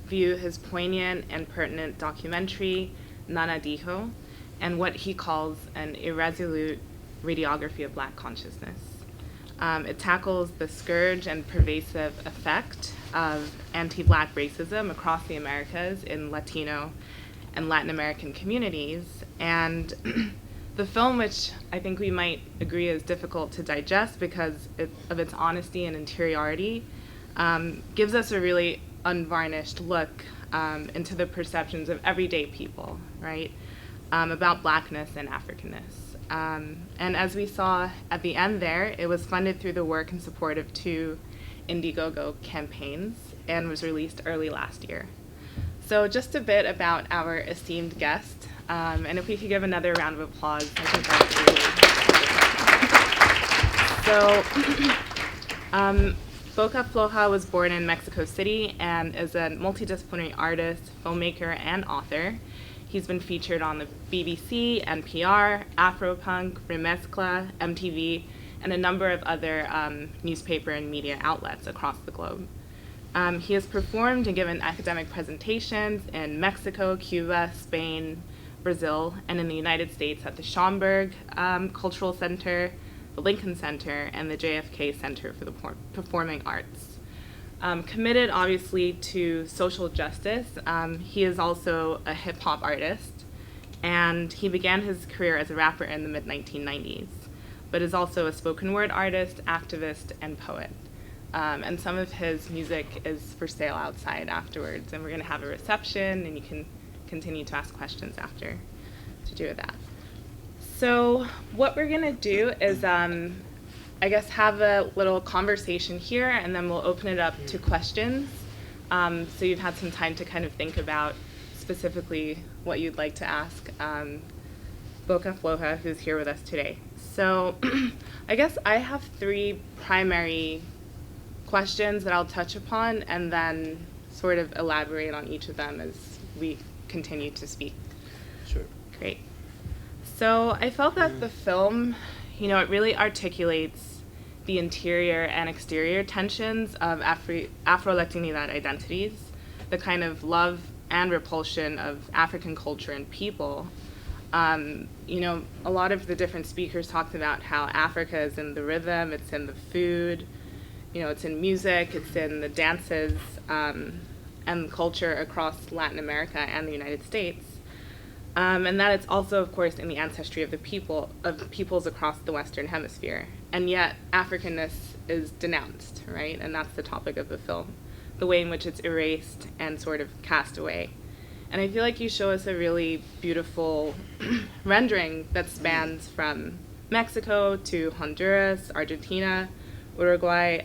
view his poignant and pertinent documentary, Nana Dijo, and what he calls an irresolute radiography of Black consciousness. It tackles the scourge and pervasive effect of anti-Black racism across the Americas in Latino and Latin American communities. And the film, which I think we might agree is difficult to digest because of its honesty and interiority, gives us a really unvarnished look into the perceptions of everyday people, right, about Blackness and Africanness. And as we saw at the end there, it was funded through the work and support of 2 Indiegogo campaigns and was released early last year. So just a bit about our esteemed guest, and if we could give another round of applause, I think that would be so, Bocafloja was born in Mexico City and is a multidisciplinary artist, filmmaker, and author. He's been featured on the BBC, NPR, Afropunk, Remezcla, MTV, and a number of other newspaper and media outlets across the globe. He has performed and given academic presentations in Mexico, Cuba, Spain, Brazil, and in the United States at the Schomburg Cultural Center, the Lincoln Center, and the JFK Center for the Performing Arts. Committed, obviously, to social justice, he is also a hip-hop artist, and he began his career as a rapper in the mid-1990s, but is also a spoken word artist, activist, and poet. And some of his music is for sale outside afterwards, and we're going to have a reception, and you can continue to ask questions after to do with that. So what we're going to do is I guess have a little conversation here, and then we'll open it up to questions. So you've had some time to kind of think about specifically what you'd like to ask Bocafloja, who's here with us today. So I guess I have 3 primary questions that I'll touch upon, and then sort of elaborate on each of them as we continue to speak. Sure. Great. So I felt that the film, it really articulates the interior and exterior tensions of Afro-Latinidad identities, the kind of love and repulsion of African culture and people. A lot of the different speakers talked about how Africa is in the rhythm, it's in the food, it's in music, it's in the dances, and culture across Latin America and the United States. And that it's also, of course, in the ancestry of peoples across the Western Hemisphere. And yet, Africanness is denounced, right? And that's the topic of the film, the way in which it's erased and sort of cast away. And I feel like you show us a really beautiful rendering that spans from Mexico to Honduras, Argentina, Uruguay,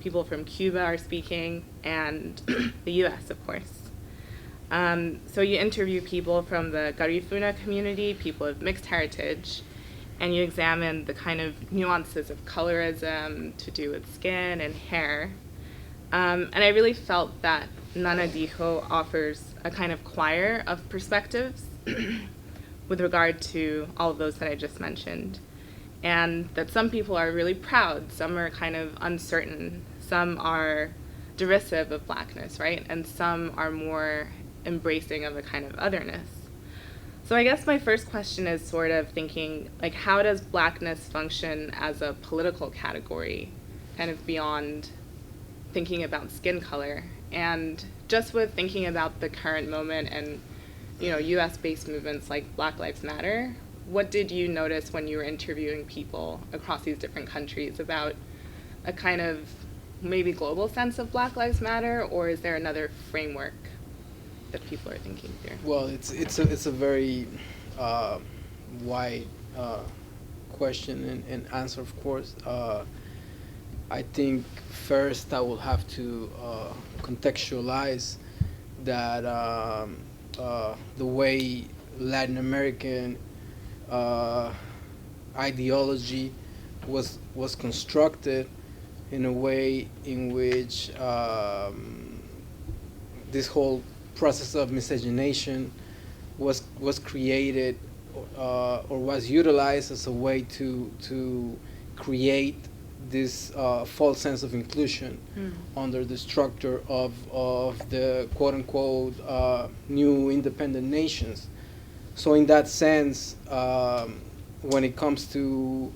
people from Cuba are speaking, and the US, of course. So you interview people from the Garifuna community, people of mixed heritage, and you examine the kind of nuances of colorism to do with skin and hair. And I really felt that Nana Dijo offers a kind of choir of perspectives with regard to all of those that I just mentioned. And that some people are really proud, some are kind of uncertain, some are derisive of Blackness, right? And some are more embracing of a kind of otherness. So I guess my first question is sort of thinking, like, how does Blackness function as a political category, kind of beyond thinking about skin color? And just with thinking about the current moment and, US-based movements like Black Lives Matter, what did you notice when you were interviewing people across these different countries about a kind of maybe global sense of Black Lives Matter, or is there another framework that people are thinking through? Well, it's a very wide question and answer, of course. I think first I will have to contextualize that the way Latin American ideology was constructed in a way in which this whole process of miscegenation was created or was utilized as a way to create false sense of inclusion under the structure of the quote unquote new independent nations. So in that sense, when it comes to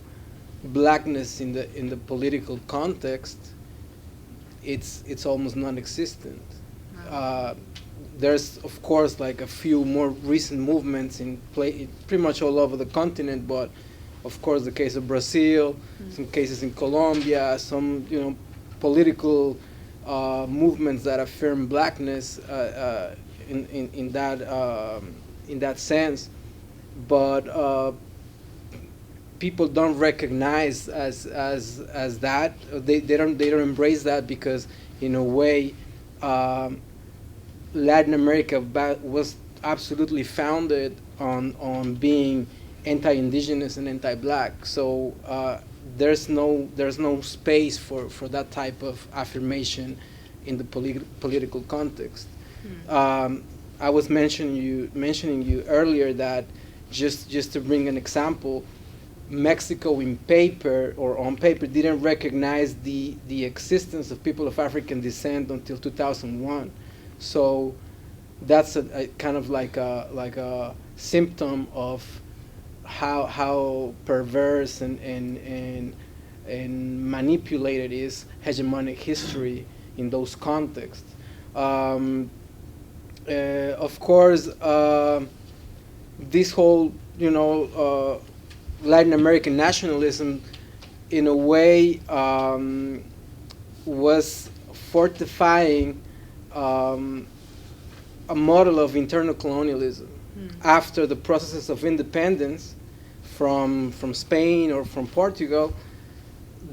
blackness in the political context, it's almost non-existent. There's of course like a few more recent movements in play pretty much all over the continent, but of course the case of Brazil, some cases in Colombia, some political movements that affirm blackness in that sense, but people don't recognize as that. They don't embrace that because in a way Latin America was absolutely founded on being anti-indigenous and anti-black. So there's no space for that type of affirmation in the political context. I was mentioning you earlier that just to bring an example, Mexico in paper or on paper didn't recognize the existence of people of African descent until 2001. So that's a kind of like a symptom of how perverse and manipulated is hegemonic history in those contexts. Of course, this whole Latin American nationalism, in a way, was fortifying a model of internal colonialism. After the processes of independence from Spain or from Portugal,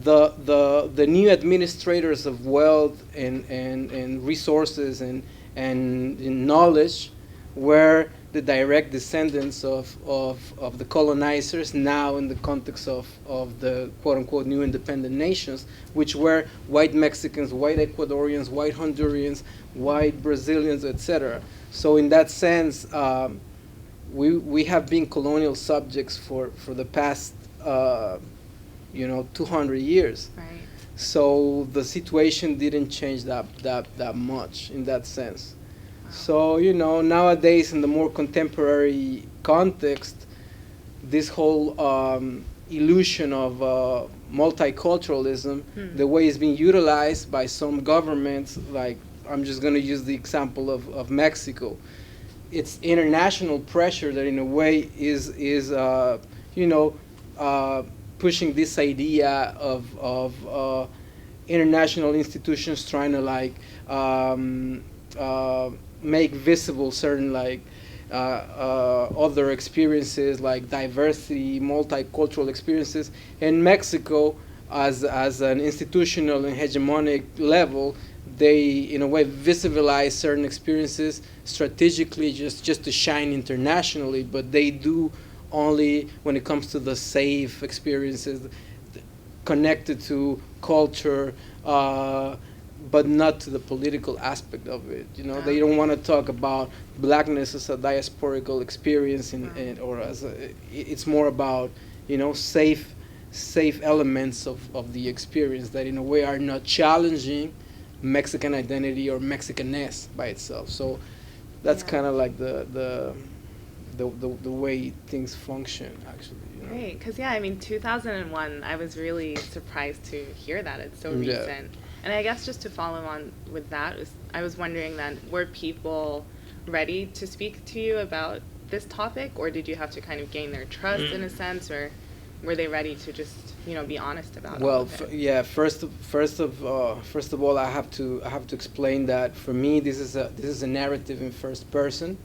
the new administrators of wealth and resources and knowledge were the direct descendants of the colonizers, now in the context of the quote-unquote new independent nations, which were white Mexicans, white Ecuadorians, white Hondurans, white Brazilians, etc. So in that sense, we have been colonial subjects for the past 200 years. Right. So the situation didn't change that much in that sense. So, nowadays in the more contemporary context, this whole illusion of multiculturalism, the way it's being utilized by some governments, like I'm just going to use the example of Mexico. It's international pressure that in a way is pushing this idea of international institutions trying to make visible certain other experiences like diversity, multicultural experiences. And Mexico, as an institutional and hegemonic level, they in a way visibilize certain experiences strategically just to shine internationally, but they do only when it comes to the safe experiences connected to culture, but not to the political aspect of it. They don't want to talk about blackness as a diasporical experience, or as it's more about safe elements of the experience that in a way are not challenging Mexican identity or Mexicanness by itself. So that's kind of like the way things function, actually. Great, because 2001, I was really surprised to hear that. It's so recent. And I guess just to follow on with that, I was wondering then, were people ready to speak to you about this topic, or did you have to kind of gain their trust in a sense, or were they ready to just be honest about it? Well, first of all, I have to explain that for me this is a narrative in first person,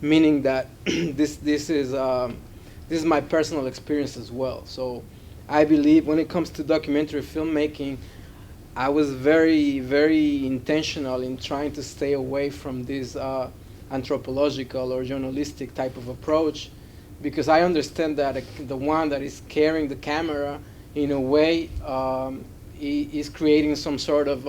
meaning that this is my personal experience as well. So I believe when it comes to documentary filmmaking, I was very, very intentional in trying to stay away from this anthropological or journalistic type of approach, because I understand that the one that is carrying the camera, in a way, is creating some sort of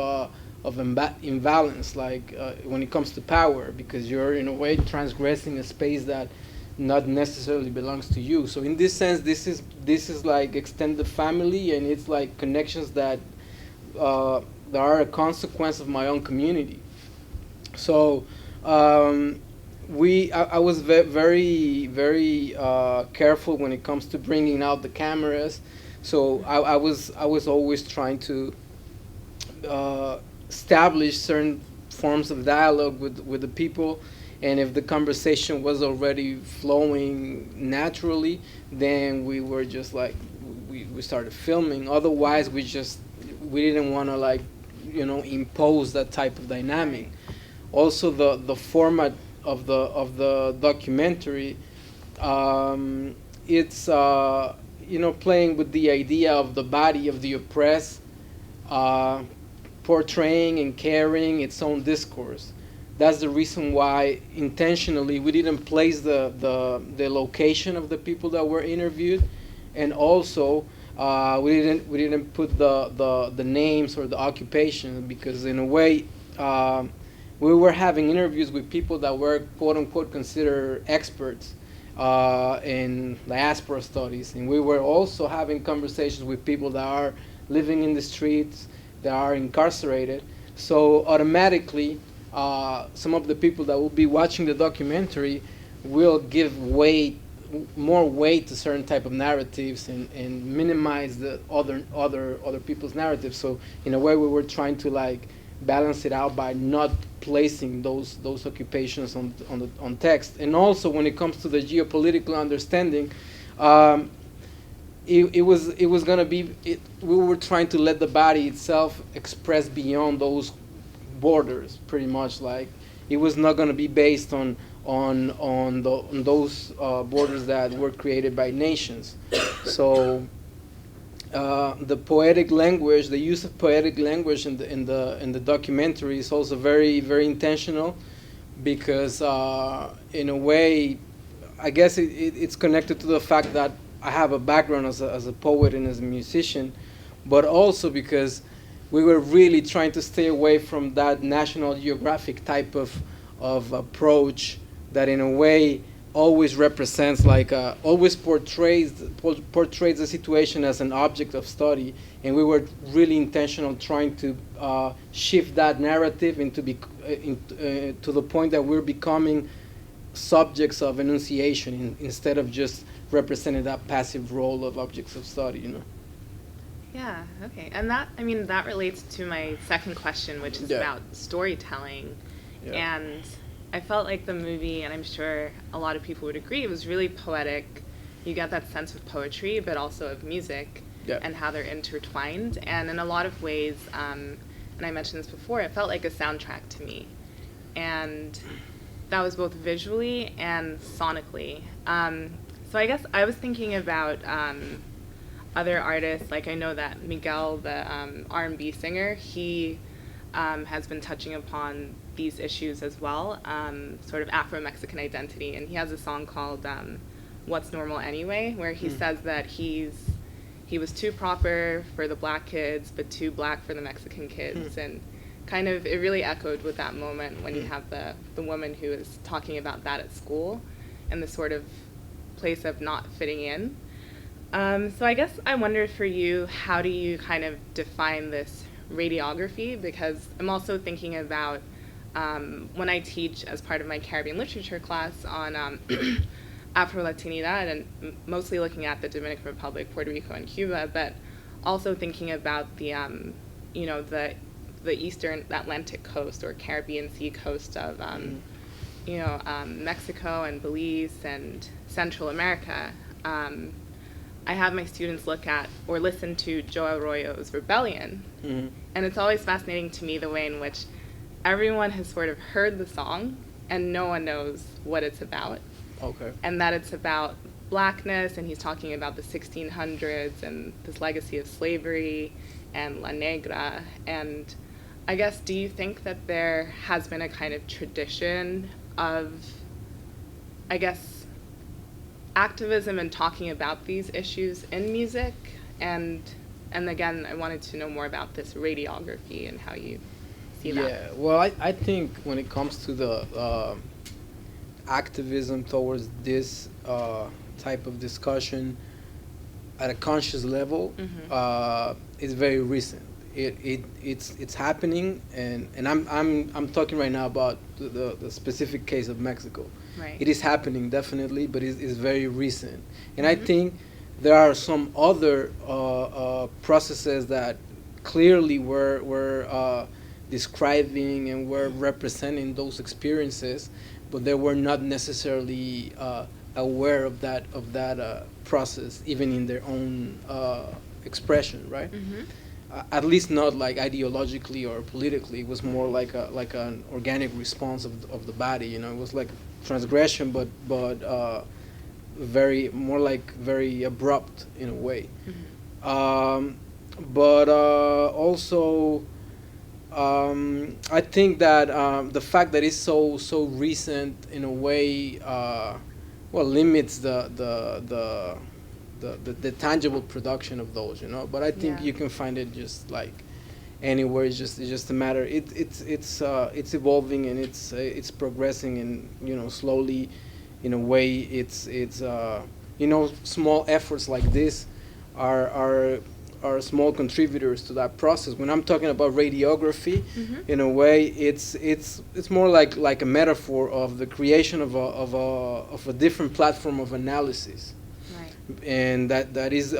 imbalance, like when it comes to power, because you're in a way transgressing a space that not necessarily belongs to you. So in this sense, this is like extended family, and it's like connections that that are a consequence of my own community. So I was very careful when it comes to bringing out the cameras. So I was always trying to establish certain forms of dialogue with the people, and if the conversation was already flowing naturally, then we were just like we started filming. Otherwise, we didn't want to like impose that type of dynamic. Also, the format of the documentary, it's playing with the idea of the body of the oppressed, portraying and carrying its own discourse. That's the reason why intentionally we didn't place the location of the people that were interviewed, and also we didn't put the names or the occupation, because in a way we were having interviews with people that were quote unquote considered experts in diaspora studies, and we were also having conversations with people that are living in the streets, that are incarcerated. So automatically, some of the people that will be watching the documentary will give more weight to certain type of narratives, and minimize the other people's narratives. So in a way, we were trying to like balance it out by not placing those occupations on text. And also, when it comes to the geopolitical understanding, it was gonna be we were trying to let the body itself express beyond those borders, pretty much. Like, it was not gonna be based on those borders that were created by nations. So the poetic language, the use of poetic language in the documentary is also very very intentional, because in a way, I guess it's connected to the fact that I have a background as a poet and as a musician, but also because we were really trying to stay away from that National Geographic type of approach that in a way always represents always portrays the situation as an object of study, and we were really intentional trying to shift that narrative to the point that we're becoming subjects of enunciation instead of just representing that passive role of objects of study. Yeah, okay. And that relates to my second question, which is about storytelling. Yeah. And I felt like the movie, and I'm sure a lot of people would agree, it was really poetic. You get that sense of poetry, but also of music, and how they're intertwined. And in a lot of ways, and I mentioned this before, it felt like a soundtrack to me. And that was both visually and sonically. So I guess I was thinking about other artists. Like, I know that Miguel, the R&B singer, he has been touching upon these issues as well, sort of Afro-Mexican identity. And he has a song called What's Normal Anyway, where he says that he was too proper for the black kids, but too black for the Mexican kids. And kind of, it really echoed with that moment when you have the woman who is talking about that at school, and the sort of place of not fitting in. So I guess I wondered for you, how do you kind of define this radiography? Because I'm also thinking about when I teach as part of my Caribbean literature class on Afro-Latinidad, and mostly looking at the Dominican Republic, Puerto Rico, and Cuba, but also thinking about the eastern Atlantic coast or Caribbean Sea coast of Mexico and Belize and Central America. I have my students look at or listen to Joe Arroyo's Rebellion, and it's always fascinating to me the way in which everyone has sort of heard the song and no one knows what it's about. Okay. And that it's about blackness, and he's talking about the 1600s and this legacy of slavery and La Negra. And I guess, do you think that there has been a kind of tradition of, I guess, activism and talking about these issues in music? And again, I wanted to know more about this radiography and how you see that. Yeah, well, I think when it comes to the activism towards this type of discussion at a conscious level is very recent. It's happening, and I'm talking right now about the specific case of Mexico. Right. It is happening definitely, but it's very recent, and I think there are some other processes that clearly were describing and were representing those experiences, but they were not necessarily aware of that process, even in their own expression, right? At least not like ideologically or politically. It was more like an organic response of the body. You know, it was like transgression, but very abrupt in a way. But also, I think that the fact that it's so recent in a way, limits the tangible production of those, you know. But I think you can find it just like anywhere. It's just a matter. It's evolving, and it's progressing, and you know, slowly, in a way, it's you know, small efforts like this are small contributors to that process. When I'm talking about radiography, in a way, it's more like a metaphor of the creation of a different platform of analysis. And that is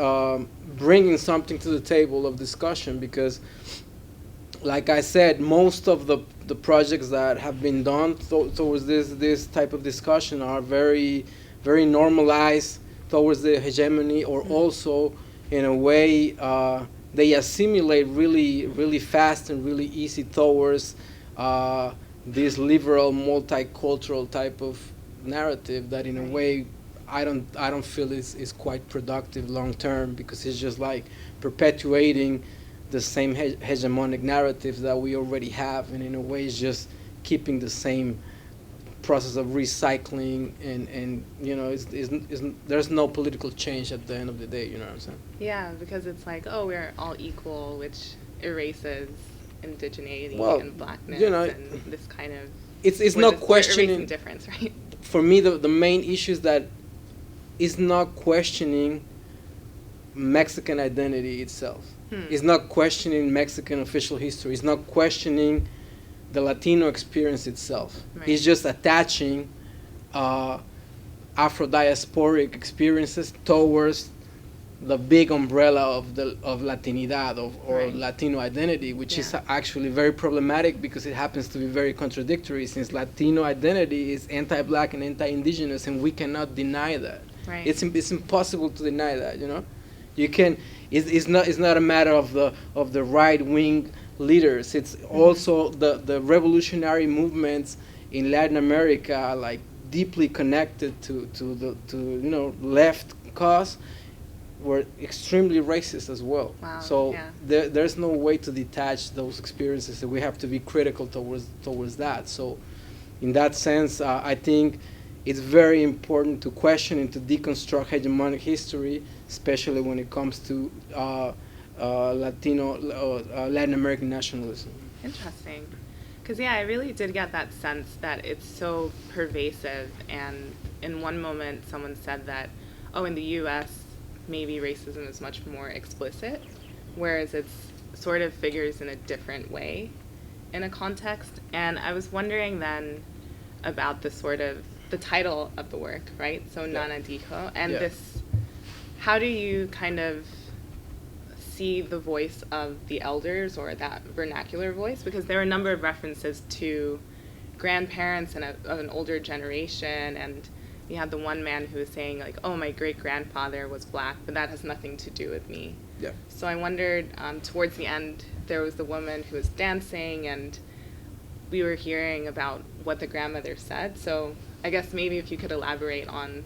bringing something to the table of discussion, because, like I said, most of the projects that have been done towards this type of discussion are very, very normalized towards the hegemony, or also, in a way, they assimilate really, really fast and really easy towards this liberal, multicultural type of narrative that, in a way, I don't feel is quite productive long term, because it's just like perpetuating the same hegemonic narratives that we already have, and in a way it's just keeping the same process of recycling, and you know, there's no political change at the end of the day, you know what I'm saying? Yeah, because it's like, oh, we're all equal, which erases indigeneity and blackness, you know, and this kind of it's not questioning difference, right? For me, the main issue is that it's not questioning Mexican identity itself. It's not questioning Mexican official history. It's not questioning the Latino experience itself. Right. It's just attaching Afro-diasporic experiences towards the big umbrella of Latinidad or Latino identity, which is actually very problematic, because it happens to be very contradictory, since Latino identity is anti-black and anti-indigenous, and we cannot deny that. Right. It's impossible to deny that, you know. You can. It's not a matter of the right-wing leaders. It's also the revolutionary movements in Latin America, like deeply connected to you know, left cause, were extremely racist as well. Wow. So there's no way to detach those experiences, and we have to be critical towards that. So in that sense, I think it's very important to question and to deconstruct hegemonic history, especially when it comes to Latin American nationalism. Interesting. Because, I really did get that sense that it's so pervasive. And in one moment, someone said that, in the U.S., maybe racism is much more explicit, whereas it's sort of figures in a different way in a context. And I was wondering then about the title of the work, right? So Nana Dijo, and this, how do you kind of see the voice of the elders, or that vernacular voice? Because there are a number of references to grandparents and of an older generation, and you had the one man who was saying, like, oh, my great-grandfather was black, but that has nothing to do with me. Yeah. So I wondered, towards the end, there was the woman who was dancing, and we were hearing about what the grandmother said. So I guess maybe if you could elaborate on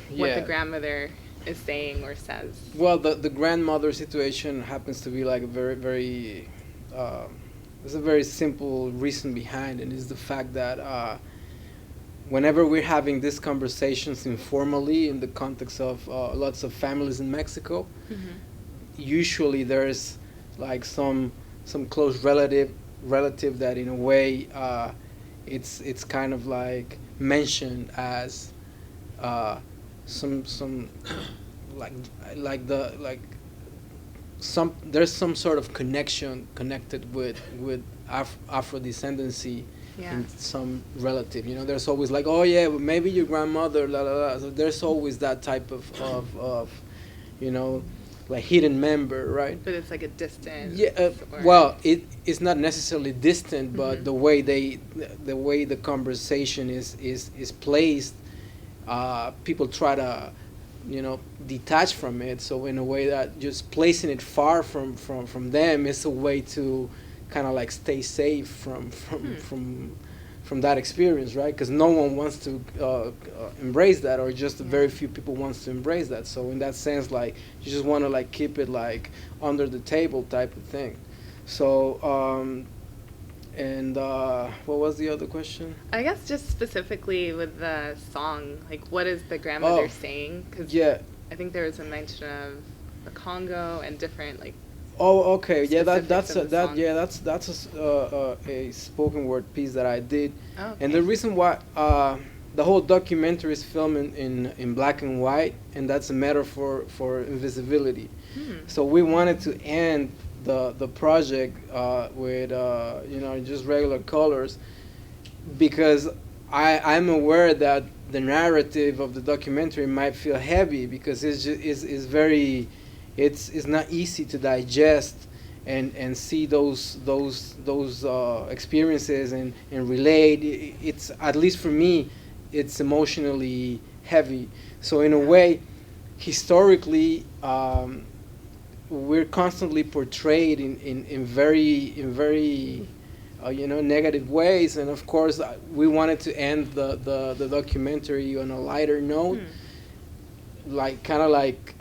what the grandmother is saying or says. Well, the grandmother situation happens to be like a very, very, there's a very simple reason behind it, is the fact that whenever we're having these conversations informally in the context of lots of families in Mexico, usually there's like some close relative that, in a way, it's kind of like mentioned as some like some there's some sort of connection connected with Afro descendancy in some relative. There's always like, oh yeah, well, maybe your grandmother, la la la. So there's always that type of like hidden member, right? But it's like a distant. Yeah. Well, it's not necessarily distant, but the way the conversation is placed, people try to detach from it. So in a way that just placing it far from them is a way to kind of like stay safe from that experience, right? Because no one wants to embrace that, or just very few people wants to embrace that. So in that sense, like, you just want to like keep it like under the table type of thing. So what was the other question? I guess just specifically with the song, like, what is the grandmother saying? Because I think there was a mention of the Congo and different like. Oh, okay. Yeah, that's a spoken word piece that I did, and the reason why the whole documentary is filmed in black and white, and that's a metaphor for invisibility. So we wanted to end the project with just regular colors, because I'm aware that the narrative of the documentary might feel heavy, because it's very. It's not easy to digest and see those experiences and relate. It's, at least for me, it's emotionally heavy. So in a way, historically, we're constantly portrayed in very negative ways. And of course, we wanted to end the documentary on a lighter note. Like kind of like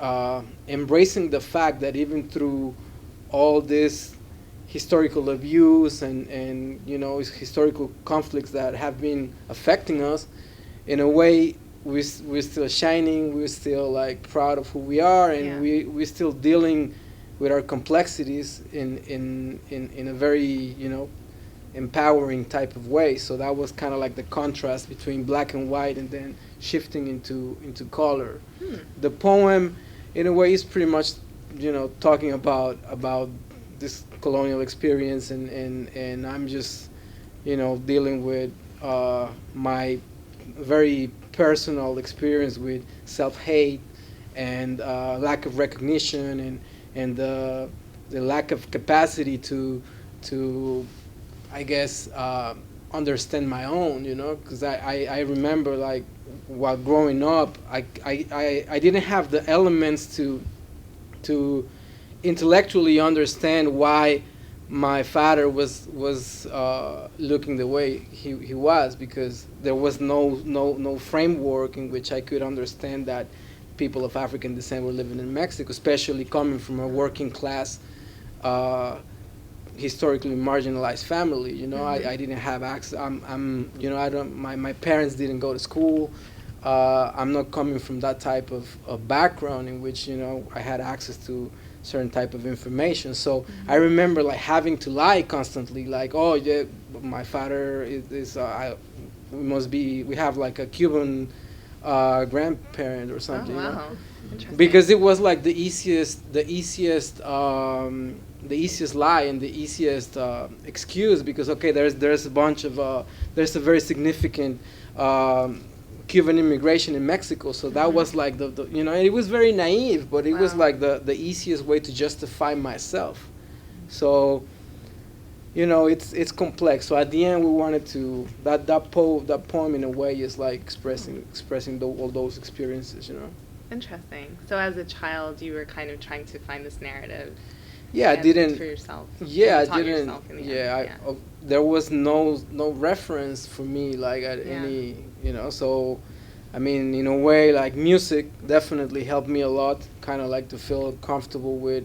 embracing the fact that even through all this historical abuse and historical conflicts that have been affecting us, in a way we're still shining, we're still like proud of who we are, and we're still dealing with our complexities in a very empowering type of way. So that was kind of like the contrast between black and white and then shifting into color. The poem, in a way, is pretty much talking about this colonial experience, and I'm just dealing with my very personal experience with self-hate and lack of recognition and the lack of capacity to I guess understand my own, because I remember, like, while growing up, I didn't have the elements to intellectually understand why my father was looking the way he was, because there was no framework in which I could understand that people of African descent were living in Mexico, especially coming from a working class historically marginalized family. I didn't have access. I don't. My parents didn't go to school. I'm not coming from that type of background in which I had access to certain type of information. So I remember like having to lie constantly, like, oh yeah, my father is we have like a Cuban grandparent or something. Oh wow, interesting. Because it was like the easiest lie and the easiest excuse, because there's a bunch of there's a very significant Cuban immigration in Mexico, so that was like the it was very naive, but it was like the easiest way to justify myself. So it's complex. So at the end we wanted to that poem in a way is like expressing all those experiences. Interesting. So as a child, you were kind of trying to find this narrative. Yeah, I didn't. For yourself. Yeah, I didn't. There was no reference for me, like at any, So, I mean, in a way, like music definitely helped me a lot. Kind of like to feel comfortable with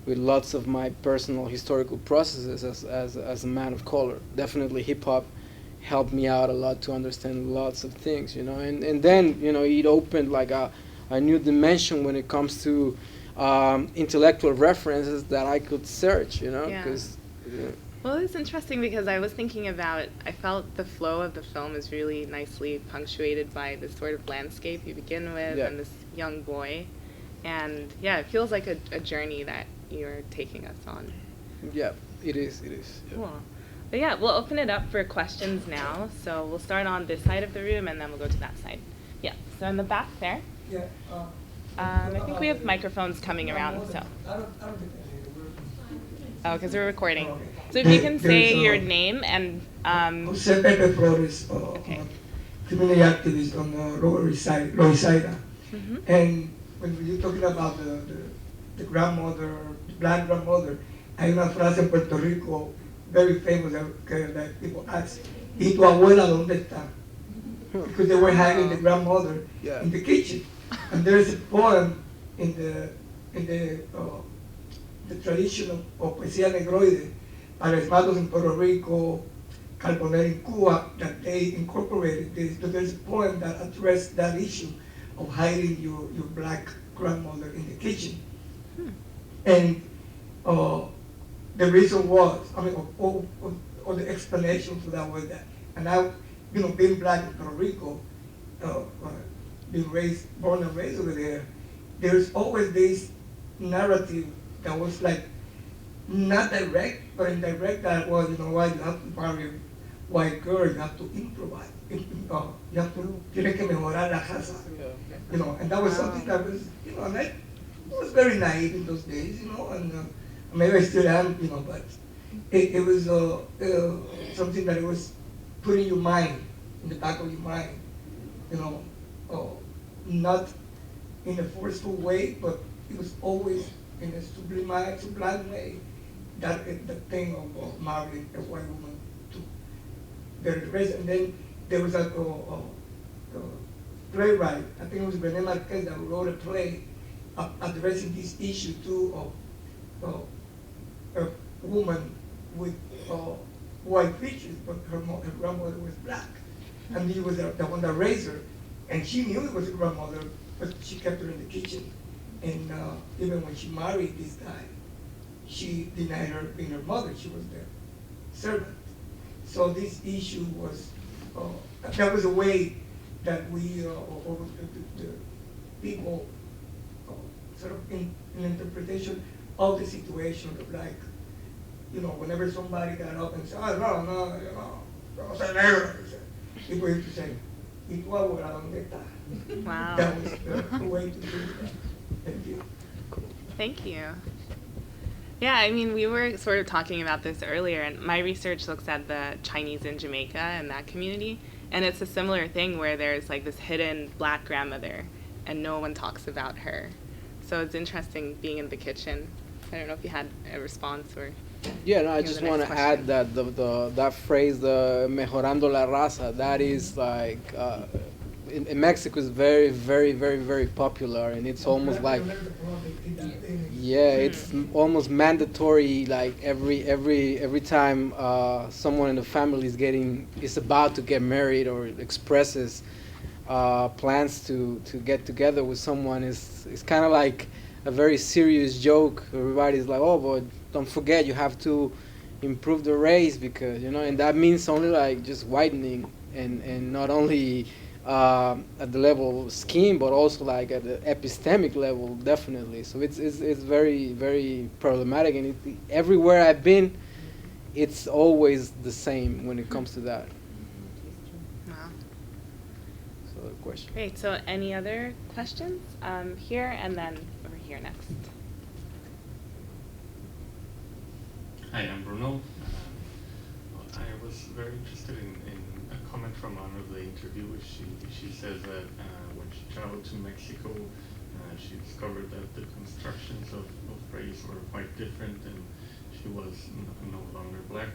lots of my personal historical processes as a man of color. Definitely, hip hop helped me out a lot to understand lots of things, And then it opened like a new dimension when it comes to intellectual references that I could search, because. Well, Well, it's interesting because I was thinking about, I felt the flow of the film is really nicely punctuated by this sort of landscape you begin with and this young boy. And yeah, it feels like a journey that you're taking us on. Yeah, it is. Yeah. Cool. But yeah, we'll open it up for questions now. So we'll start on this side of the room and then we'll go to that side. Yeah, so in the back there. Yeah. I think we have microphones coming around, so. I don't think Oh, because we're recording. So if you can say your name and. Jose Pepe Flores, community activist on Loisaida. And when you're talking about the grandmother, the black grandmother, hay una frase en Puerto Rico very famous that people ask, ¿y tu abuela dónde está? Because they were hiding the grandmother in the kitchen. And there's a poem in the tradition of poesía negroide, Paresmados in Puerto Rico, Carbonell in Cuba, that they incorporated this. So there's a poem that addressed that issue of hiding your black grandmother in the kitchen. And the reason was, or the explanation for that was that, and I, being black in Puerto Rico, being born and raised over there, there's always this narrative that was like, not direct, but indirect, that, well, you know what, you have to marry a white girl, you have to improvise, you have to, tienes que mejorar la casa, and that was something that was, and I was very naive in those days, and maybe I still am, but it was something that it was put in your mind, in the back of your mind, not in a forceful way, but it was always in a sublime way, that the thing of marrying a white woman to the race. And then there was a playwright, I think it was René Marquez, that wrote a play addressing this issue too of a woman with white features, but her grandmother was black, and he was the one that raised her, and she knew it was her grandmother, but she kept her in the kitchen. And even when she married this guy, she denied her being her mother. She was their servant. So this issue was, that was a way that we, or the people, sort of in interpretation of the situation of like, whenever somebody got up and said, oh, no, no soy negro, people used to say, ¿y tu abuela dónde está? Wow. That was the way to do that. Thank you. Thank you. Yeah, I mean, we were sort of talking about this earlier, and my research looks at the Chinese in Jamaica and that community, and it's a similar thing where there's like this hidden black grandmother, and no one talks about her. So it's interesting being in the kitchen. I don't know if you had a response or. Yeah, no, I just want to add that that phrase, the mejorando la raza, that is like in Mexico is very, very, very, very popular, and it's almost like, it's almost mandatory. Like every time someone in the family is about to get married or expresses plans to get together with someone, it's kind of like a very serious joke. Everybody's like, oh, but don't forget you have to improve the race, because and that means only like just whitening, and not only at the level of skin, but also like at the epistemic level, definitely. So it's very, very problematic, and everywhere I've been, it's always the same when it comes to that. Wow. So the question. Great. So any other questions? Here and then over here next. Hi, I'm Bruno. I was very interested in a comment from one of the interviewers. She says that when she traveled to Mexico, she discovered that the constructions of race were quite different, and she was no longer black.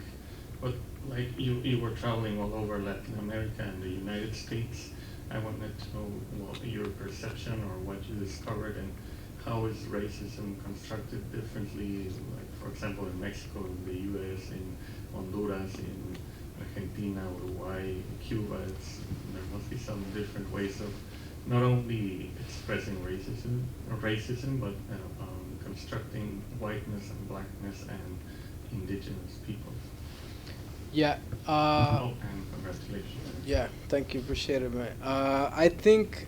But like you were traveling all over Latin America and the United States, I wanted to know what your perception or what you discovered, and how is racism constructed differently, like for example in Mexico, in the US, in Honduras, in Argentina, Uruguay, Cuba. There must be some different ways of not only expressing racism, but constructing whiteness and blackness and indigenous peoples. Yeah. And congratulations. Yeah, thank you, appreciate it, man. I think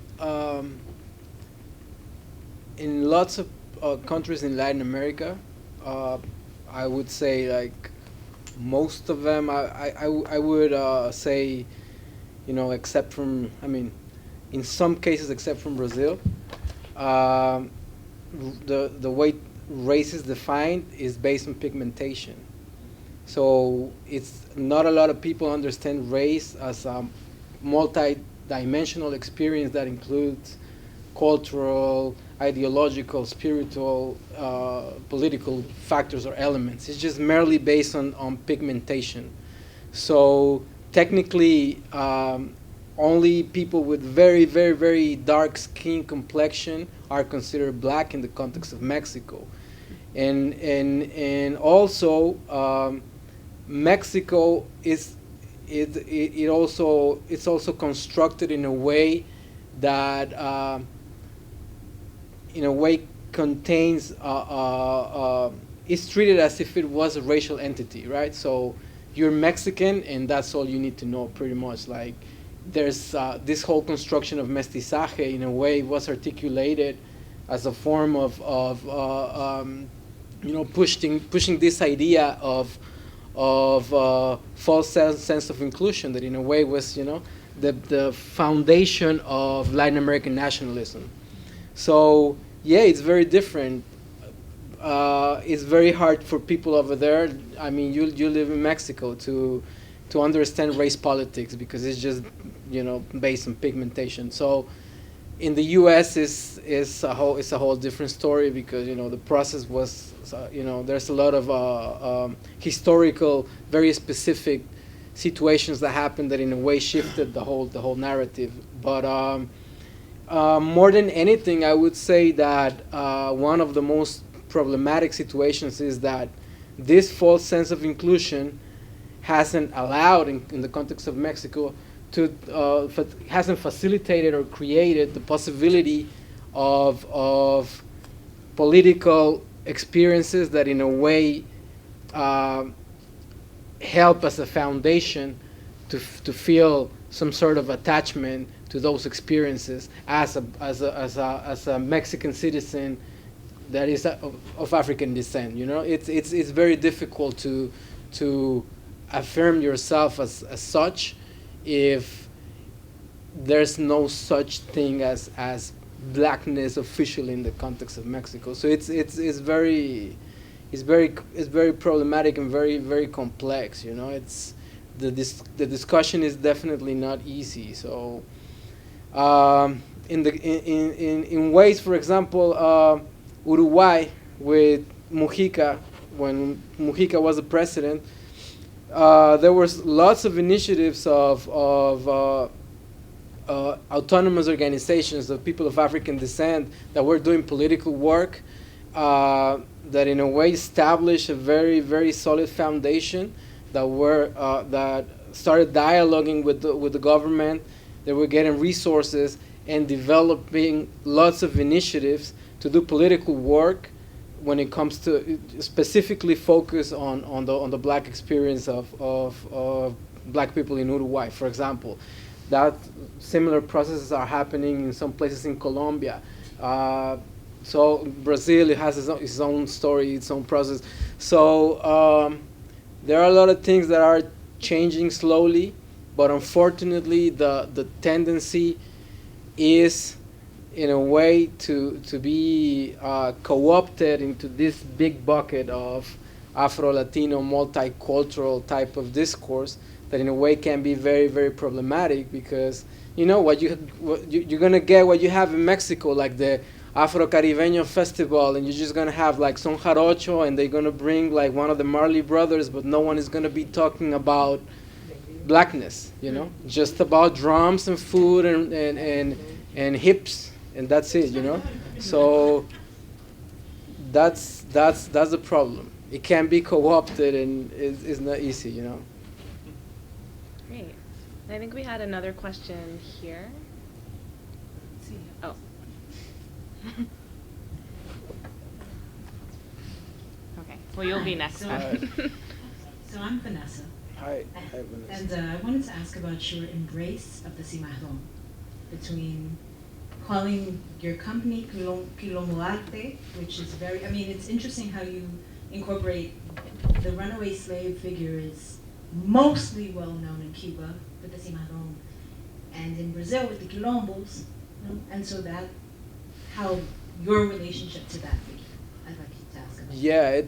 in lots of countries in Latin America, I would say like most of them, I would say, except from, in some cases except from Brazil, um, the way race is defined is based on pigmentation. So it's not a lot of people understand race as a multi-dimensional experience that includes cultural, ideological, spiritual, political factors or elements. It's just merely based on pigmentation. So technically, only people with very, very, very dark skin complexion are considered black in the context of Mexico. And also, Mexico is it's also constructed in a way that contains it's treated as if it was a racial entity, right? So you're Mexican and that's all you need to know, pretty much. Like there's this whole construction of mestizaje in a way was articulated as a form of pushing this idea of false sense of inclusion that in a way was the foundation of Latin American nationalism. So yeah, it's very different. It's very hard for people over there. I mean, you live in Mexico to understand race politics because it's just based on pigmentation. So in the U.S. it's a whole different story because the process was there's a lot of historical, very specific situations that happened that in a way shifted the whole narrative. But more than anything, I would say that one of the most problematic situations is that this false sense of inclusion hasn't allowed, in the context of Mexico, hasn't facilitated or created the possibility of political experiences that in a way help as a foundation to feel some sort of attachment to those experiences as a Mexican citizen that is of African descent. It's very difficult to affirm yourself as such if there's no such thing as blackness officially in the context of Mexico. So it's very problematic and very, very complex. It's the discussion is definitely not easy. So in ways, for example, Uruguay with Mujica, when Mujica was the president, there was lots of initiatives of autonomous organizations of people of African descent that were doing political work that in a way established a very, very solid foundation that started dialoguing with the government. They were getting resources and developing lots of initiatives to do political work when it comes to specifically focus on the black experience of black people in Uruguay, for example. That similar processes are happening in some places in Colombia. So Brazil, it has its own story, its own process. So there are a lot of things that are changing slowly, but unfortunately the tendency is in a way to be co-opted into this big bucket of Afro-Latino multicultural type of discourse that in a way can be very, very problematic because you're gonna get what you have in Mexico, like the Afro-Caribeño festival, and you're just gonna have like son jarocho, and they're gonna bring like one of the Marley Brothers, but no one is gonna be talking about blackness, just about drums and food and hips, and that's it, So that's the problem. It can be co-opted, and it's not easy, Great. I think we had another question here. Oh. Okay. Well, you'll be next So time. I'm Vanessa, Hi, Vanessa. And I wanted to ask about your embrace of the cimarrón, between calling your company Quilombo Arte, which is very, I mean, it's interesting how you incorporate the runaway slave figure is mostly well known in Cuba with the cimarrón, and in Brazil with the quilombos, and so that, how your relationship to that figure, I'd like you to ask about. Yeah,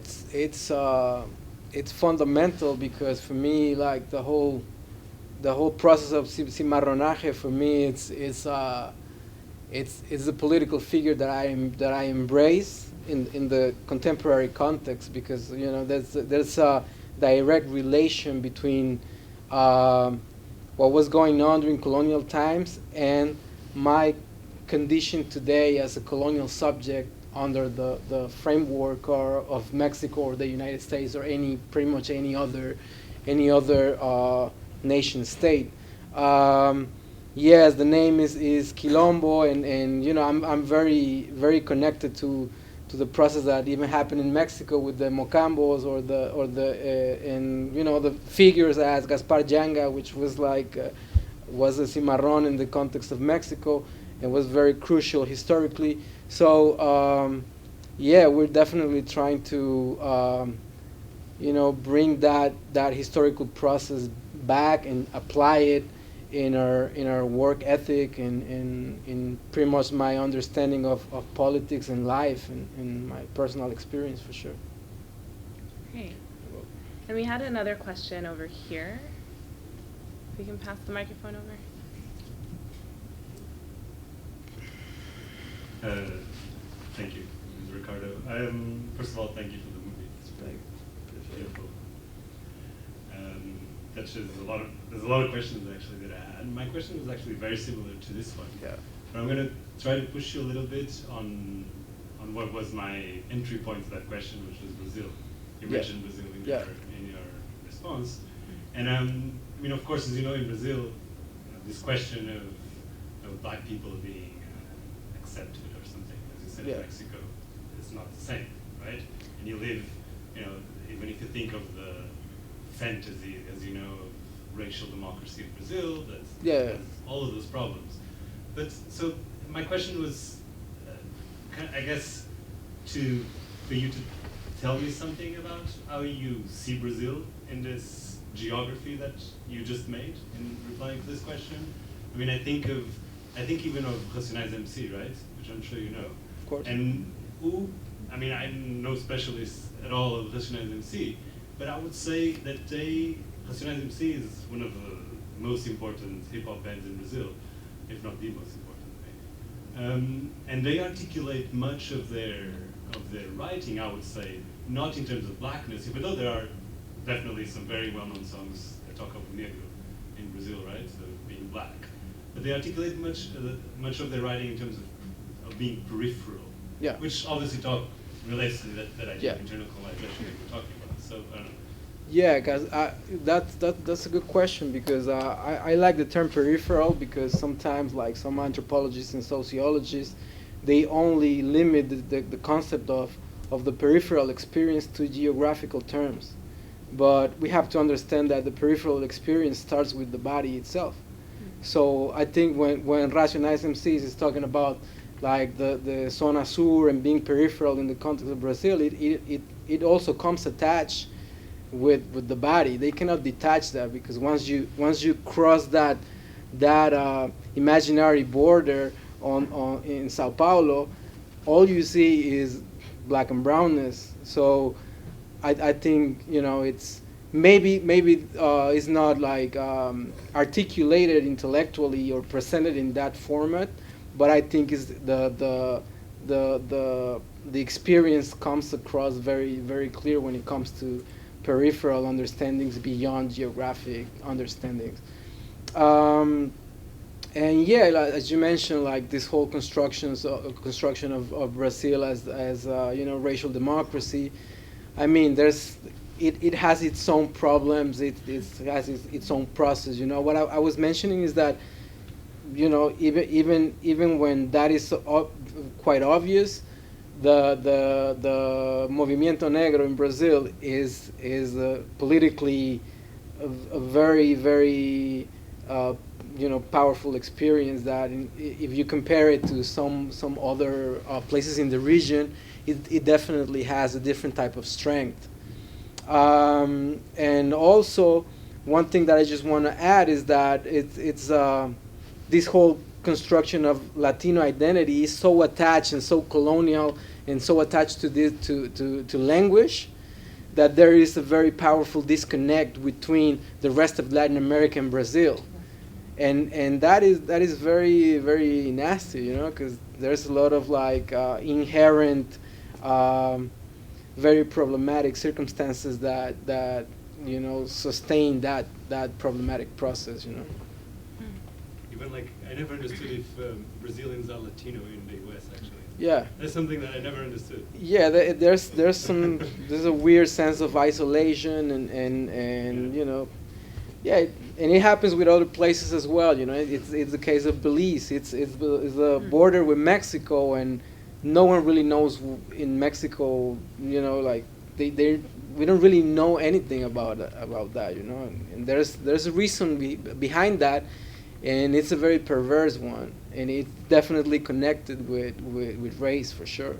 it's fundamental because for me, like the whole process of cimarronaje for me, it's a political figure that I embrace in the contemporary context, because there's a direct relation between what was going on during colonial times and my condition today as a colonial subject under the framework of Mexico or the United States or pretty much any other nation state. Yes, the name is Quilombo, and I'm very connected to the process that even happened in Mexico with the Mocambos or the figures as Gaspar Yanga, which was was a cimarrón in the context of Mexico and was very crucial historically. So yeah, we're definitely trying to bring that historical process back and apply it in our work ethic and in pretty much my understanding of politics and life and my personal experience, for sure. Great. And we had another question over here. If we can pass the microphone over. Thank you, Ms. Ricardo. First of all, thank you for the movie. It's very beautiful. There's a lot of questions actually that I had. My question was actually very similar to this one. Yeah. But I'm going to try to push you a little bit on what was my entry point to that question, which was Brazil. You mentioned Brazil in your response. And I mean, of course, as you know, in Brazil, this question of black people being accepted or something, as you said in Mexico, is not the same, right? And you live, even if you think of the fantasy, as you know, of racial democracy in Brazil, that has all of those problems. But so my question was, I guess, for you to tell me something about how you see Brazil in this geography that you just made in replying to this question. I mean, I think even of Racionais MC, right? Which I'm sure you know. Of course. And I'm no specialist at all of Racionais MC, but I would say that Racionais MC is one of the most important hip-hop bands in Brazil, if not the most important, maybe. And they articulate much of their writing, I would say, not in terms of blackness, even though there are definitely some very well-known songs that talk about negro in Brazil, right? So being black. But they articulate much of their writing in terms of being peripheral, which obviously relates to that idea of internal colonization that we're talking about. So I don't know. Yeah, because that's a good question, because I like the term peripheral, because sometimes, like some anthropologists and sociologists, they only limit the concept of the peripheral experience to geographical terms. But we have to understand that the peripheral experience starts with the body itself. So I think when Racionais MCs is talking about like the zona sur and being peripheral in the context of Brazil, it also comes attached with the body. They cannot detach that, because once you cross that imaginary border in Sao Paulo, all you see is black and brownness. So I think it's maybe it's not like articulated intellectually or presented in that format, but I think is the experience comes across very, very clear when it comes to peripheral understandings beyond geographic understandings. And yeah, like, as you mentioned, like this whole construction of Brazil as racial democracy. I mean, it has its own problems. It has its own process. What I was mentioning is that, even when that is quite obvious, the Movimiento Negro in Brazil is politically a very, very powerful experience that if you compare it to some other places in the region, it definitely has a different type of strength. And also, one thing that I just want to add is that it's this whole construction of Latino identity is so attached and so colonial and so attached to this to language that there is a very powerful disconnect between the rest of Latin America and Brazil, and that is very, very nasty, because there's a lot of inherent very problematic circumstances that sustain that problematic process. Even I never understood if Brazilians are Latino in the U.S. actually. Yeah. That's something that I never understood. Yeah, there's a weird sense of isolation and yeah, and it happens with other places as well. It's the case of Belize. It's the border with Mexico, and no one really knows in Mexico. We don't really know anything about that. And there's a reason behind that, and it's a very perverse one, and it's definitely connected with race for sure.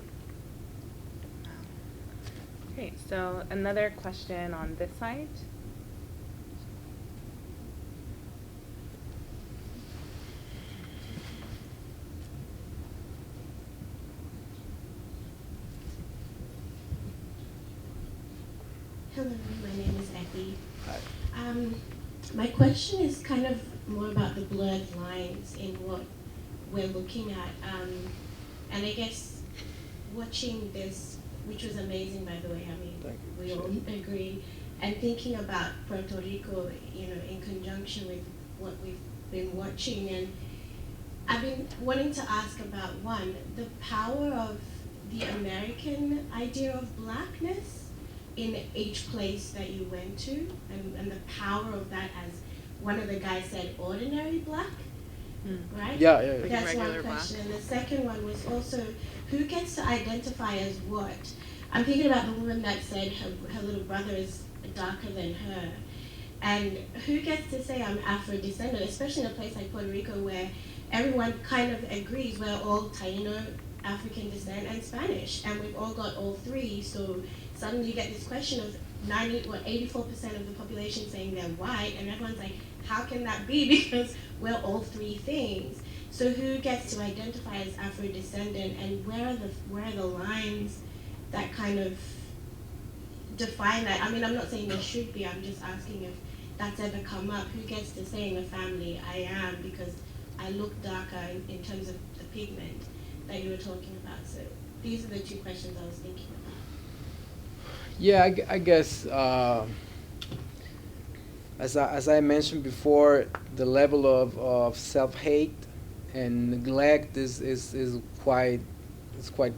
Okay, so another question on this side. Hello, my name is Effie. Hi. My question is kind of more about the blurred lines in what we're looking at. And I guess watching this, which was amazing by the way, we all agree, and thinking about Puerto Rico, in conjunction with what we've been watching, and I've been wanting to ask about one, the power of the American idea of blackness in each place that you went to, and the power of that, as one of the guys said, ordinary black, right? Yeah. That's one question. And the second one was also, who gets to identify as what? I'm thinking about the woman that said her little brother is darker than her. And who gets to say I'm Afro-descendant, especially in a place like Puerto Rico where everyone kind of agrees we're all Taino, African descent, and Spanish, and we've all got all three, so suddenly you get this question of 84% of the population saying they're white, and everyone's like, how can that be? Because we're all three things. So who gets to identify as Afro-descendant, and where are the lines that kind of define that? I mean, I'm not saying there should be, I'm just asking if that's ever come up. Who gets to say in the family, I am because I look darker in terms of the pigment that you were talking about? So these are the two questions I was thinking about. Yeah, I guess as I mentioned before, the level of self-hate and neglect is quite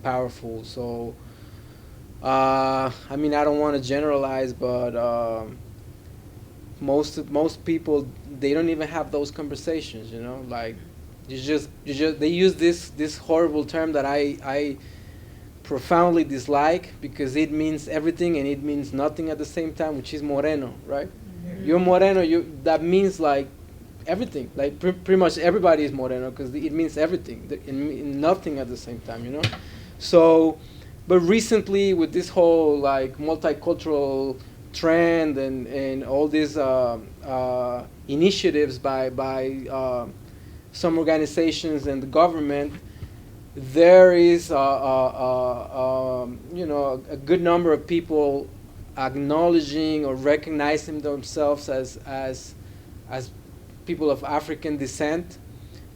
powerful. So I mean, I don't want to generalize, but most people, they don't even have those conversations. Like they use this horrible term that I profoundly dislike, because it means everything and it means nothing at the same time, which is moreno, right? Mm-hmm. You're moreno, that means like everything, like pretty much everybody is moreno, because it means everything and nothing at the same time, So, but recently with this whole like multicultural trend and all these initiatives by some organizations and the government, there is a good number of people acknowledging or recognizing themselves as people of African descent,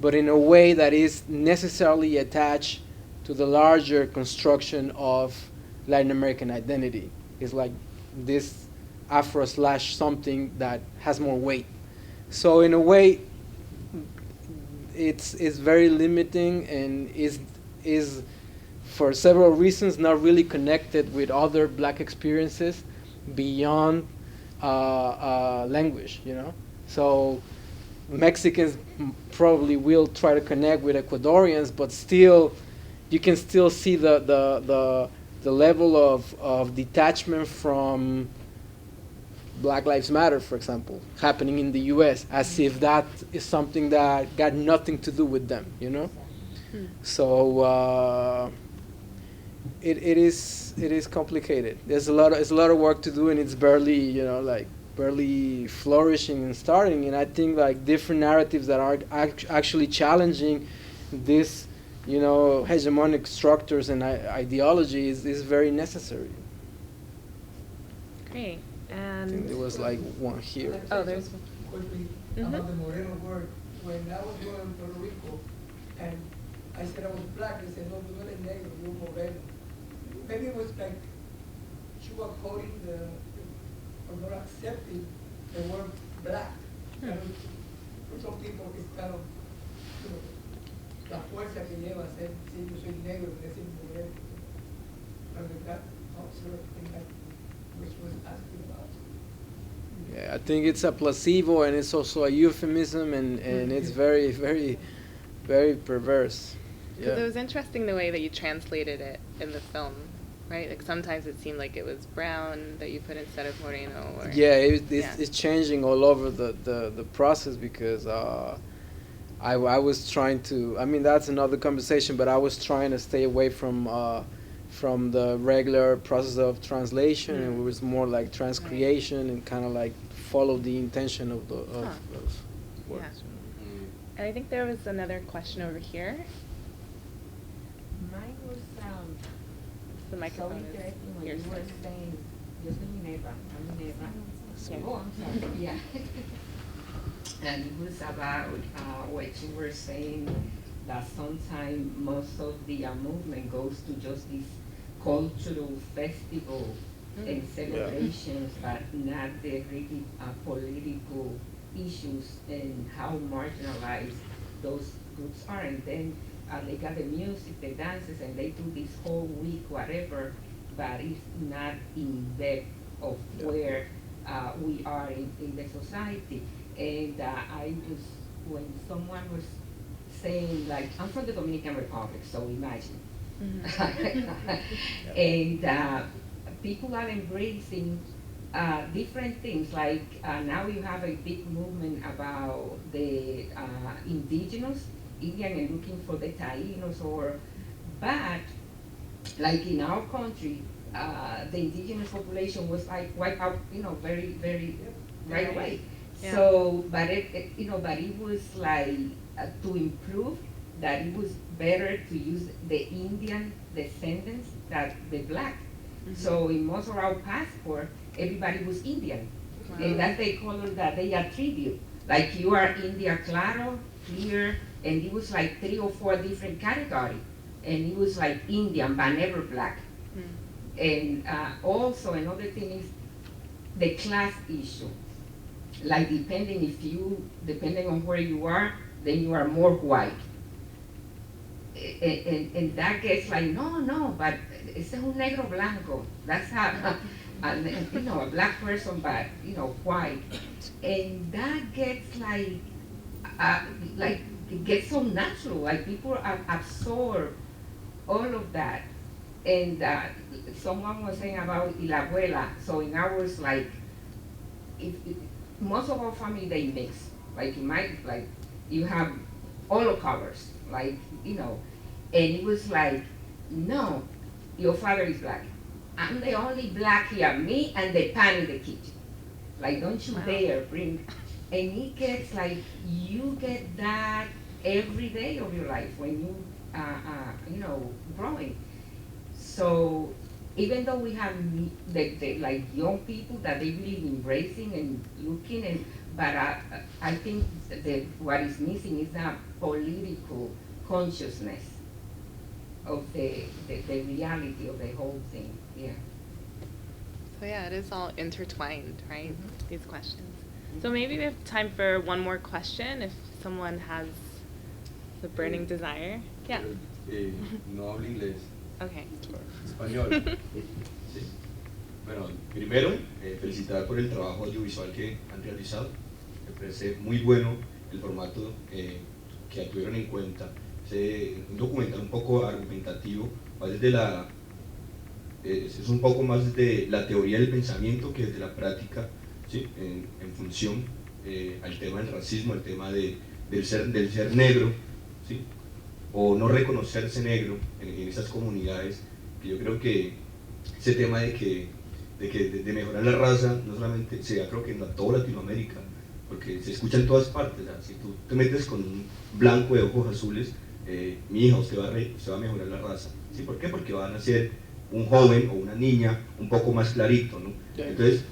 but in a way that is necessarily attached to the larger construction of Latin American identity. It's like this Afro/something that has more weight. So in a way, it's very limiting and is for several reasons not really connected with other black experiences beyond language, So Mexicans probably will try to connect with Ecuadorians, but still, you can still see the level of detachment from Black Lives Matter, for example, happening in the U.S., as if that is something that got nothing to do with them, you know. So it is complicated. There's a lot of work to do, and it's barely barely flourishing and starting. And I think like different narratives that are actually challenging this, hegemonic structures and ideologies is very necessary. Great. I And think there was like one here. oh, there's Quickly about the Moreno word. When I was going to Puerto Rico and I said I was black, they said, no, you're not a negro, you're Moreno. Maybe it was like sugarcoating or not accepting the word black. And for some people, it's kind of, la fuerza que lleva a ser, si yo soy negro, decir Moreno. And that sort of thing that which was asking about. Yeah, I think it's a placebo, and it's also a euphemism, and it's very, very, very perverse. Because it was interesting the way that you translated it in the film, right? Like sometimes it seemed like it was brown that you put instead of moreno. Or, yeah, it's changing all over the process, because I was trying to. I mean, that's another conversation, but I was trying to stay away from the regular process of translation, and it was more like transcreation and kind of like follow the intention of the of words. And I think there was another question over here. Mine was The so microphone is interesting when here. you were saying, yo soy Minerva, I'm Minerva. Yeah. Oh, I'm sorry, yeah. And it was about what you were saying, that sometimes most of the movement goes to just this cultural festival and celebrations, but not the really political issues and how marginalized those groups are. And then they got the music, the dances, and they do this whole week, whatever, but it's not in depth of where we are in the society. And I was, when someone was saying, like, I'm from the Dominican Republic, so imagine. And people are embracing different things, like now you have a big movement about the indigenous, Indian, and looking for the Taínos, but like in our country, the indigenous population was like wiped out, very, very right away. Yeah. So, but it was like to improve that it was better to use the Indian descendants than the black. So in most of our passport, everybody was Indian. Wow. And that's the color that they attribute. Like you are India Claro, clear, and it was like 3 or 4 different categories. And it was like Indian, but never black. And also another thing is the class issue. Like depending on where you are, then you are more white. And that gets like, no, but it's a negro blanco. That's how, a black person, but, white. And that gets like it gets so natural, like people absorb all of that. And someone was saying about la abuela, so in ours, like, most of our family, they mix. Like, you have all colors, like, and it was like, no, your father is black. I'm the only black here, me and the pan in the kitchen. Like, don't you dare bring, and it gets like, you get that every day of your life when you, growing. So even though we have the like young people that they really embracing and looking, but I think what is missing is that political consciousness of the reality of the whole thing. Yeah. So yeah, it is all intertwined, right? These questions. So maybe we have time for one more question if someone has the burning desire. Yeah. No hablo inglés. Okay. Español. Sí. Bueno, primero, felicitar por el trabajo audiovisual que han realizado. Me parece muy bueno el formato que tuvieron en cuenta. Un documental un poco argumentativo, más es un poco más desde la teoría del pensamiento que desde la práctica. ¿sí? En función al tema del racismo, al tema del ser negro, ¿sí? O no reconocerse negro en esas comunidades, que yo creo que ese tema de mejorar la raza no solamente se da, creo que en toda Latinoamérica, porque se escucha en todas partes. O sea, si tú te metes con un blanco de ojos azules, mi hija, usted va a mejorar la raza. ¿Sí? ¿Por qué? Porque van a ser un joven o una niña un poco más clarito, ¿no? Entonces,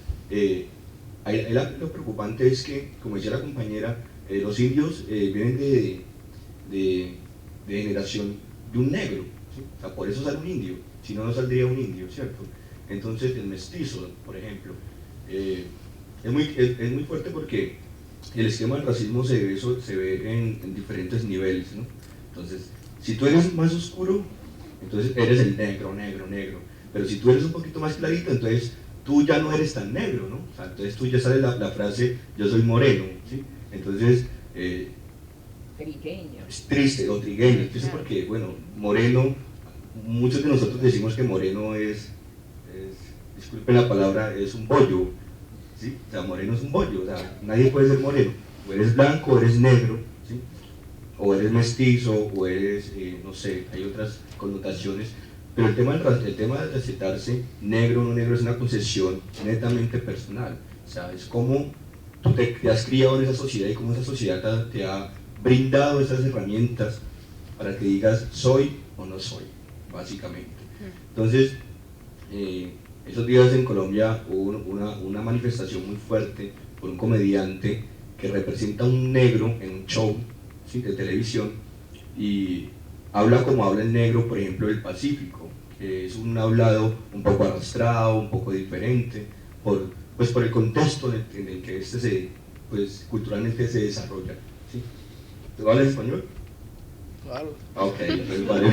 lo preocupante es que, como decía la compañera, los indios vienen de generación de un negro, ¿sí? O sea, por eso sale un indio, si no, no saldría un indio, ¿cierto? Entonces, el mestizo, por ejemplo, es muy fuerte porque el esquema del racismo se ve en diferentes niveles, ¿no? Entonces, si tú eres más oscuro, entonces eres el negro, pero si tú eres un poquito más clarito, entonces tú ya no eres tan negro, ¿no? O sea, entonces tú ya sale la frase, yo soy moreno, ¿sí? Entonces, trigueño. Es triste, o trigueño, triste porque, bueno, moreno, muchos de nosotros decimos que moreno disculpen la palabra, es un bollo, ¿sí? O sea, moreno es un bollo, o sea, nadie puede ser moreno, o eres blanco, o eres negro, ¿sí? O eres mestizo, o eres, no sé, hay otras connotaciones, pero el tema de aceptarse negro o no negro es una concesión netamente personal. O sea, es como tú te has criado en esa sociedad y cómo esa sociedad te ha brindado esas herramientas para que digas soy o no soy, básicamente. Entonces, esos días en Colombia hubo una manifestación muy fuerte por un comediante que representa a un negro en un show, ¿sí? De televisión, y habla como habla el negro, por ejemplo, del Pacífico, que es un hablado un poco arrastrado, un poco diferente, por el contexto en el que culturalmente se desarrolla, ¿sí? ¿Tú hablas español? Claro. Ok, entonces vale.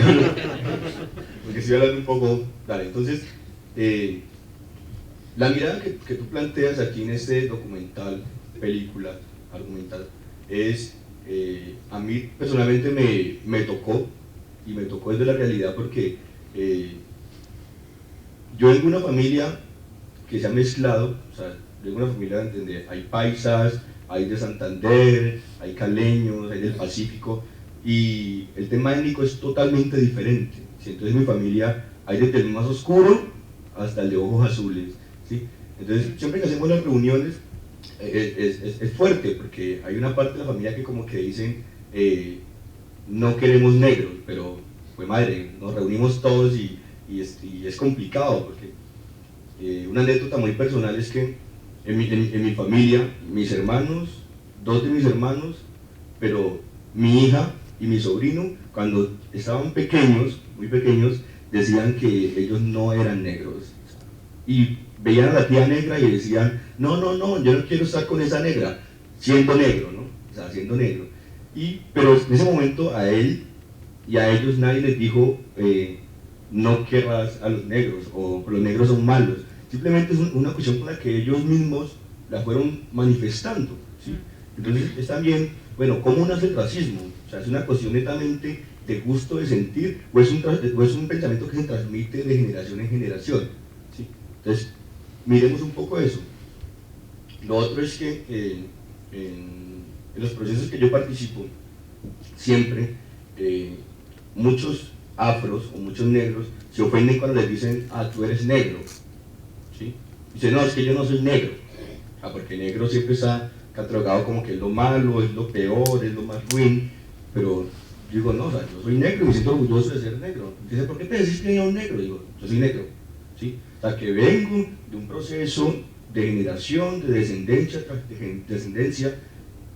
Porque estoy hablando un poco. Dale, entonces, la mirada que tú planteas aquí en este documental, película, argumental, es, a mí personalmente me tocó, y me tocó desde la realidad porque yo vengo de una familia que se ha mezclado, o sea, vengo de una familia donde hay paisas, hay de Santander, hay caleños, hay del Pacífico, y el tema étnico es totalmente diferente, ¿sí? Entonces mi familia hay desde el más oscuro hasta el de ojos azules, ¿sí? Entonces siempre que hacemos las reuniones es fuerte, porque hay una parte de la familia que como que dicen no queremos negros, pero pues madre, nos reunimos todos y es complicado, porque una anécdota muy personal es que en mi familia, mis hermanos, dos de mis hermanos, pero mi hija y mi sobrino, cuando estaban pequeños, muy pequeños, decían que ellos no eran negros. Y veían a la tía negra y decían, no, yo no quiero estar con esa negra, siendo negro, ¿no? O sea, siendo negro. Pero en ese momento a él y a ellos nadie les dijo, no querrás a los negros, o los negros son malos. Simplemente es una cuestión con la que ellos mismos la fueron manifestando, ¿sí? Entonces es también, bueno, ¿cómo nace el racismo? O sea, es una cuestión netamente de gusto, de sentir, o es un pensamiento que se transmite de generación en generación, ¿sí? Entonces, miremos un poco eso. Lo otro es que en los procesos que yo participo, siempre muchos afros o muchos negros se ofenden cuando les dicen, tú eres negro, ¿sí? Dicen, no, es que yo no soy negro, porque negro siempre está catalogado como que es lo malo, es lo peor, es lo más ruin, pero digo, no, o sea, yo soy negro y me siento orgulloso de ser negro. Dice, ¿por qué te decís que yo soy negro? Digo, yo soy negro, ¿sí? O sea, que vengo de un proceso de generación, de descendencia,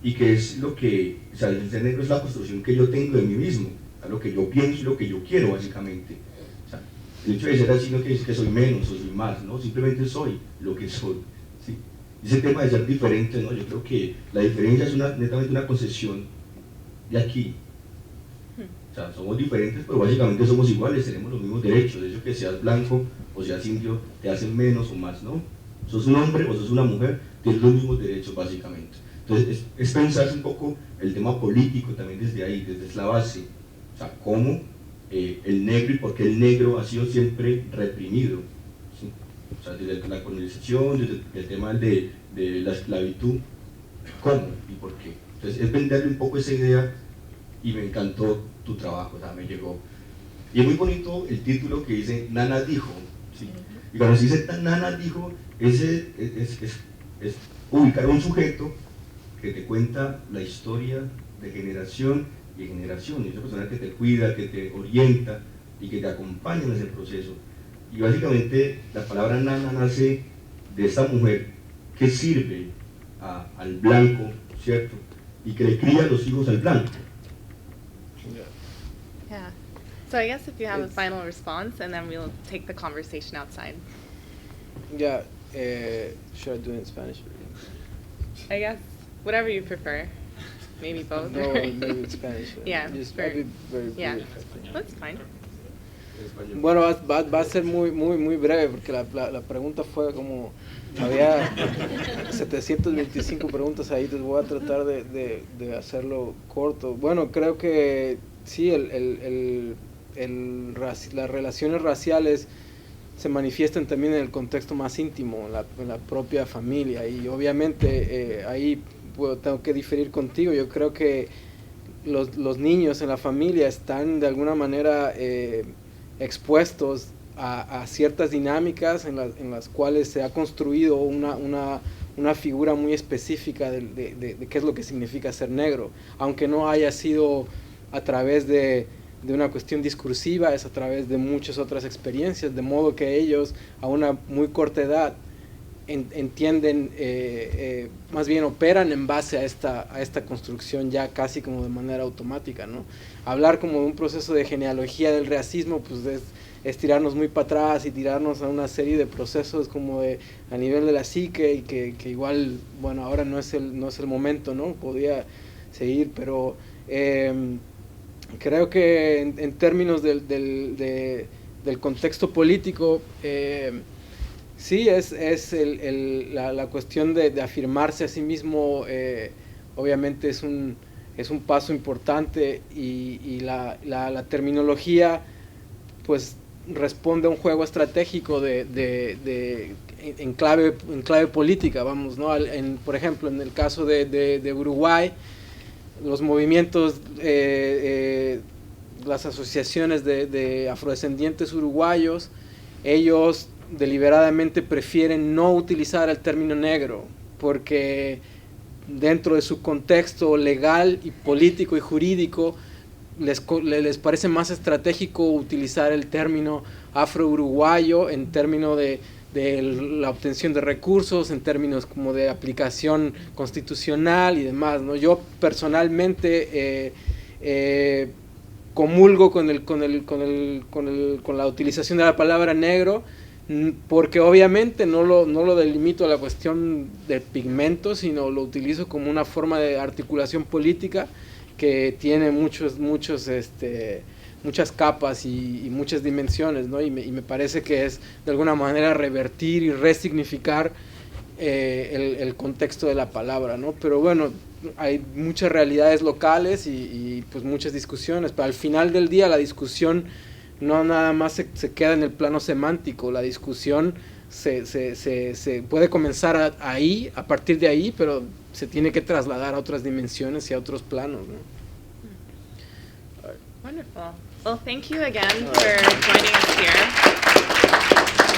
y que es lo que, o sea, el ser negro es la construcción que yo tengo de mí mismo, a lo que yo pienso y lo que yo quiero, básicamente. O sea, el hecho de ser así no quiere decir que soy menos o soy más, ¿no? Simplemente soy lo que soy, ¿sí? Ese tema de ser diferente, ¿no? Yo creo que la diferencia es netamente una concesión de aquí. O sea, somos diferentes, pero básicamente somos iguales, tenemos los mismos derechos. De hecho, que seas blanco o seas indio, te hacen menos o más, ¿no? Sos un hombre o sos una mujer, tienes los mismos derechos, básicamente. Entonces, es pensarse un poco el tema político también desde ahí, desde la base. O sea, cómo el negro y por qué el negro ha sido siempre reprimido, ¿sí? O sea, desde la colonización, desde el tema de la esclavitud, ¿cómo y por qué? Entonces es venderle un poco esa idea y me encantó tu trabajo, o sea, me llegó. Y es muy bonito el título que dice Nana Dijo, ¿sí? Y cuando se dice Nana Dijo, es ubicar a un sujeto que te cuenta la historia de generación y generación, y es una persona que te cuida, que te orienta y que te acompaña en ese proceso. Y básicamente la palabra nana nace de esta mujer que sirve al blanco, ¿cierto? Y que le cría a los hijos al blanco. Yeah. So I guess if you have a final response, and then we'll take the conversation outside. Yeah, should I do it in Spanish? I guess whatever you prefer. Maybe both. No, maybe in Spanish. Yeah, Just very- I'll be very yeah. brief, I think. That's fine. Bueno, va a ser muy breve porque la pregunta fue como, había 725 preguntas ahí, entonces voy a tratar de hacerlo corto. Bueno, creo que sí, las relaciones raciales se manifiestan también en el contexto más íntimo, en la propia familia, y obviamente ahí tengo que diferir contigo. Yo creo que los niños en la familia están de alguna manera expuestos a ciertas dinámicas en las cuales se ha construido una figura muy específica de qué es lo que significa ser negro, aunque no haya sido a través de una cuestión discursiva, es a través de muchas otras experiencias, de modo que ellos a una muy corta edad entienden, más bien operan en base a esta construcción ya casi como de manera automática, ¿no? Hablar como de un proceso de genealogía del racismo, pues es tirarnos muy para atrás y tirarnos a una serie de procesos como a nivel de la psique, y que igual, bueno, ahora no es el momento, ¿no? Podría seguir, pero creo que en términos del contexto político, sí, es la cuestión de afirmarse a sí mismo, obviamente es un paso importante, y la terminología pues responde a un juego estratégico en clave política, vamos, ¿no? Por ejemplo, en el caso de Uruguay, los movimientos, las asociaciones de afrodescendientes uruguayos, ellos deliberadamente prefieren no utilizar el término negro, porque dentro de su contexto legal y político y jurídico les parece más estratégico utilizar el término afro-uruguayo en términos de la obtención de recursos, en términos como de aplicación constitucional y demás, ¿no? Yo personalmente comulgo con la utilización de la palabra negro, porque obviamente no lo delimito a la cuestión del pigmento, sino lo utilizo como una forma de articulación política que tiene muchas capas y muchas dimensiones, ¿no? Y me parece que es de alguna manera revertir y resignificar el contexto de la palabra, ¿no? Pero bueno, hay muchas realidades locales y pues muchas discusiones, pero al final del día la discusión no nada más se queda en el plano semántico, la discusión se puede comenzar ahí, a partir de ahí, pero se tiene que trasladar a otras dimensiones y a otros planos, ¿no? Wonderful. Well, thank you again for joining us here.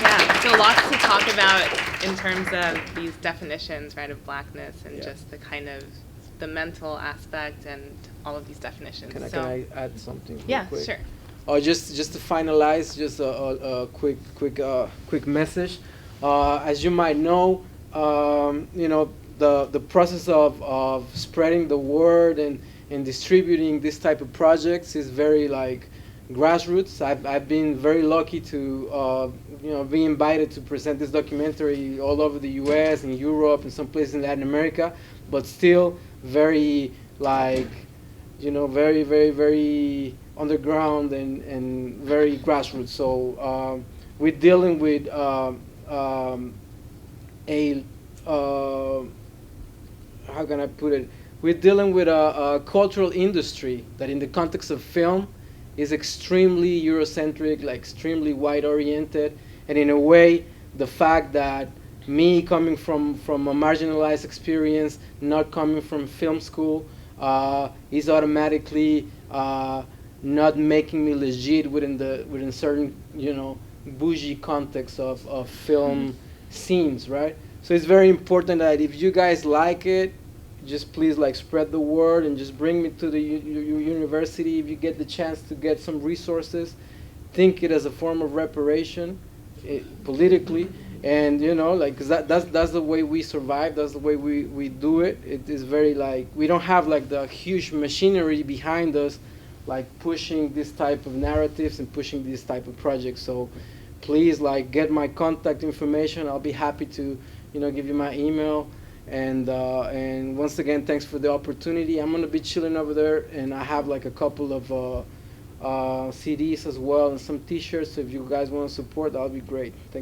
Yeah, so lots to talk about in terms of these definitions, right, of blackness, and just the kind of the mental aspect and all of these definitions. Can I add something real quick? Sure. Just to finalize, just a quick message. As you might know, the process of spreading the word and distributing this type of projects is very grassroots. I've been very lucky to be invited to present this documentary all over the U.S. and Europe and some places in Latin America, but still very very, very, very underground and very grassroots. So we're dealing with how can I put it? We're dealing with a cultural industry that, in the context of film, is extremely Eurocentric, extremely white-oriented, and in a way the fact that me coming from a marginalized experience, not coming from film school, is automatically not making me legit within certain, you know, bougie context of film scenes, right? So it's very important that if you guys like it, just please like spread the word and just bring me to the university. If you get the chance to get some resources, think it as a form of reparation politically. And you know, like, 'cause that's the way we survive. That's the way we do it. It is very like, we don't have like the huge machinery behind us, like pushing this type of narratives and pushing this type of projects. So please like get my contact information. I'll be happy to, you know, give you my email. And once again, thanks for the opportunity. I'm gonna be chilling over there, and I have like a couple of CDs as well and some T-shirts. So if you guys want to support, that'll be great. Thank